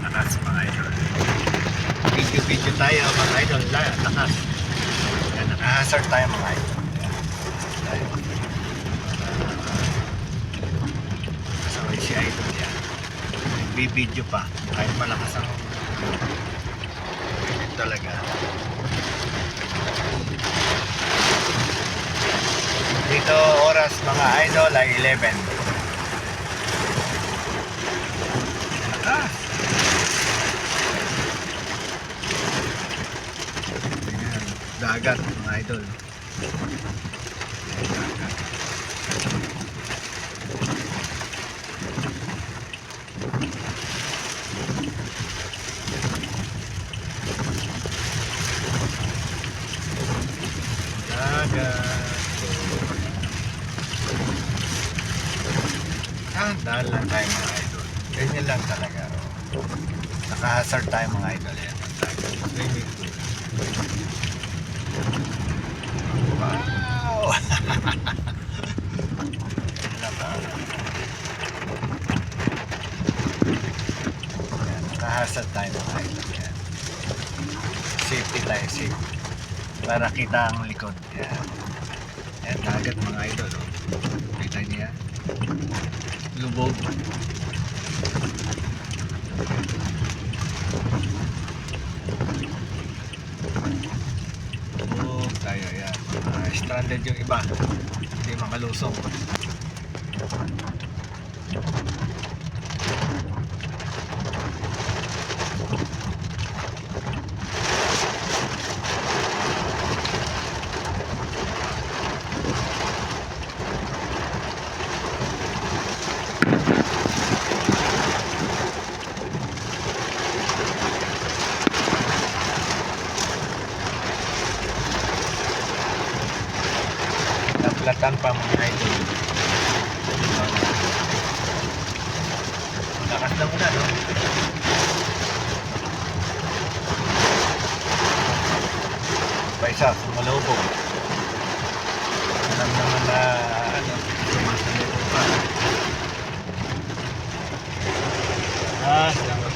Lakas mga idol. Video tayo mga idol. Lakas. Yan, naka-hazard tayo mga idol. Yan. Tayo. Kasaway si idol yan. Nagbibideo pa. Kahit malakas ang video talaga. Dito oras mga idol ay 11. Lakas. Ayan, dagat mga idol. Dagat. Dagat. Dahan lang tayo mga idol. Ganyan lang talaga. Naka-hazard tayo mga idol. Yan. Swimming pool. Wow! Naka-hazard tayo mga idol. Yan. Safety tayo, safe. Para kita ang likod. Yan. Yan, dagat mga idol. Oh. Kita niya. Lubog. Lubog tayo yan. Stranded yung iba. Hindi makalusong. Naplatan pa mga idol. Lakas na muna, no? Paisa, sumalubog. Alam naman na, sumasalubog pa. Salamat.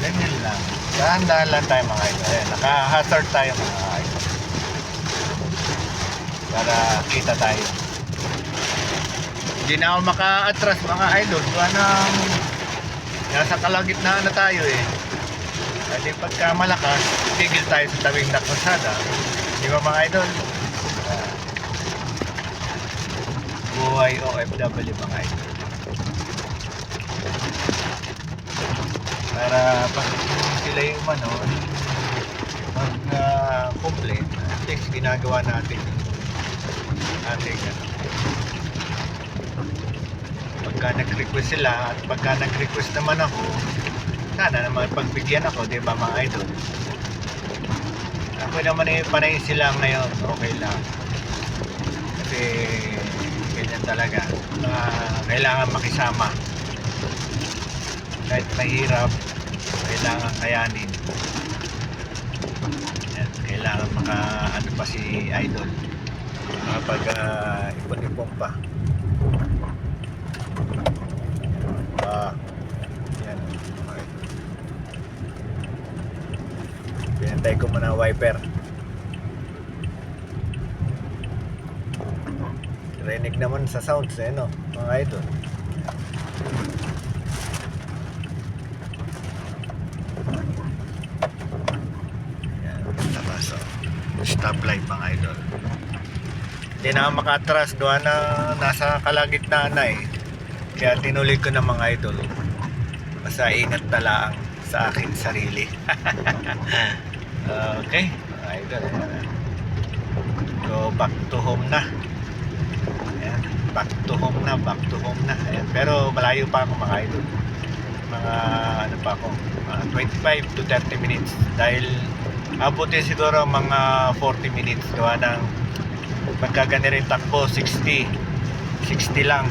Ganyan lang. Dahan-dahan lang tayo mga idol. Ayan, naka-hazard tayo mga idol. Para kita tayo. Hindi na ako maka-atras mga idol. Nang nasa kalagitnaan na tayo eh. Kasi pagka malakas, tigil tayo sa tawing na kalsada. Di ba mga idol? Buhay OFW mga idol. Para pag sila yung mag-complain, at least ginagawa natin ating pagka nag-request sila at pagka nag-request naman ako, sana naman pagbigyan ako, di ba mga idol? Ako naman eh, panay sila ngayon, okay lang. Kasi ganyan talaga, kailangan makisama. Kahit mahirap, kailangan kayanin. Yan, kailangan ano pa si idol, kapag ipon-ipon pa. Yan, okay. Pinantay ko muna wiper. Rinig naman sa sounds no, mga idol. Stoplight mga idol. Hindi na ako makatras doon na nasa kalagitnaan na eh. Kaya tinuloy ko na mga idol. Basta ingat na lang sa akin sarili. Okay mga idol. So back to home na. Ayan. Back to home na. Ayan. Pero malayo pa ako mga idol. Mga ano pa ako, 25 to 30 minutes. Dahil abutin siguro mga 40 minutes gawa ng pagkaganda rin takbo 60 lang,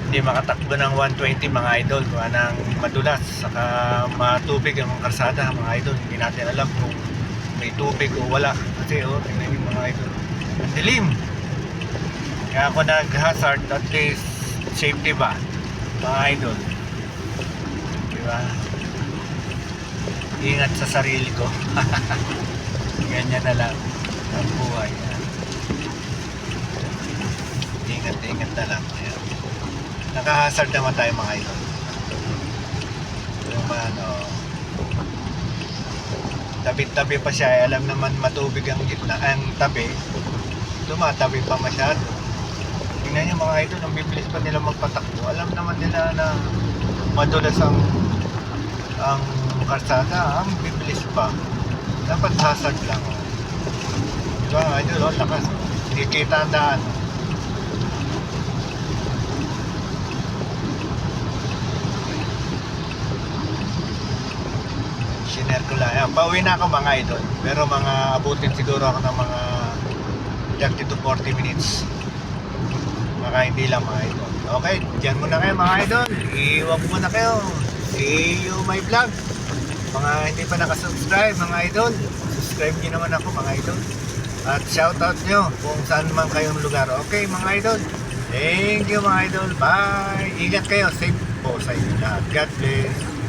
hindi makatakbo ng 120 mga idol gawa ng madulas saka matubig ang kalsada mga idol. Hindi natin alam kung may tubig o wala kasi tingnan yung mga idol, ang dilim. Kaya ako nag-hazard, at least safety ba, mga idol. Diba? Ingat sa sarili ko. Ganyan na lang ang buhay. Ingat na lang. Ayan. Naka-hazard naman tayo mga idol. Yung ano, tabi-tabi pa siya, alam naman matubig ang gitna, ang tabi, tumatabi pa masyado. Tingnan nyo mga idol, ang bibilis pa nila magpatakbo. Alam naman nila na madulas ang karsada, ang bibilis pa. Dapat hazard lang. Diba idol, lakas. Hindi kita ang daan. Shiner ko lang. Ayan, pauwi na ako mga idol. Pero mga abutin siguro ako ng mga 30 to 40 minutes. Maka hindi lang mga idol. Okay, dyan muna kayo mga idol. Iwan muna kayo. See you my vlog. Mga hindi pa nakasubscribe mga idol, subscribe nyo naman ako mga idol. At shoutout nyo kung saan man kayong lugar. Okay mga idol. Thank you mga idol. Bye. Ingat kayo. Safe po sa inyo lahat. God bless.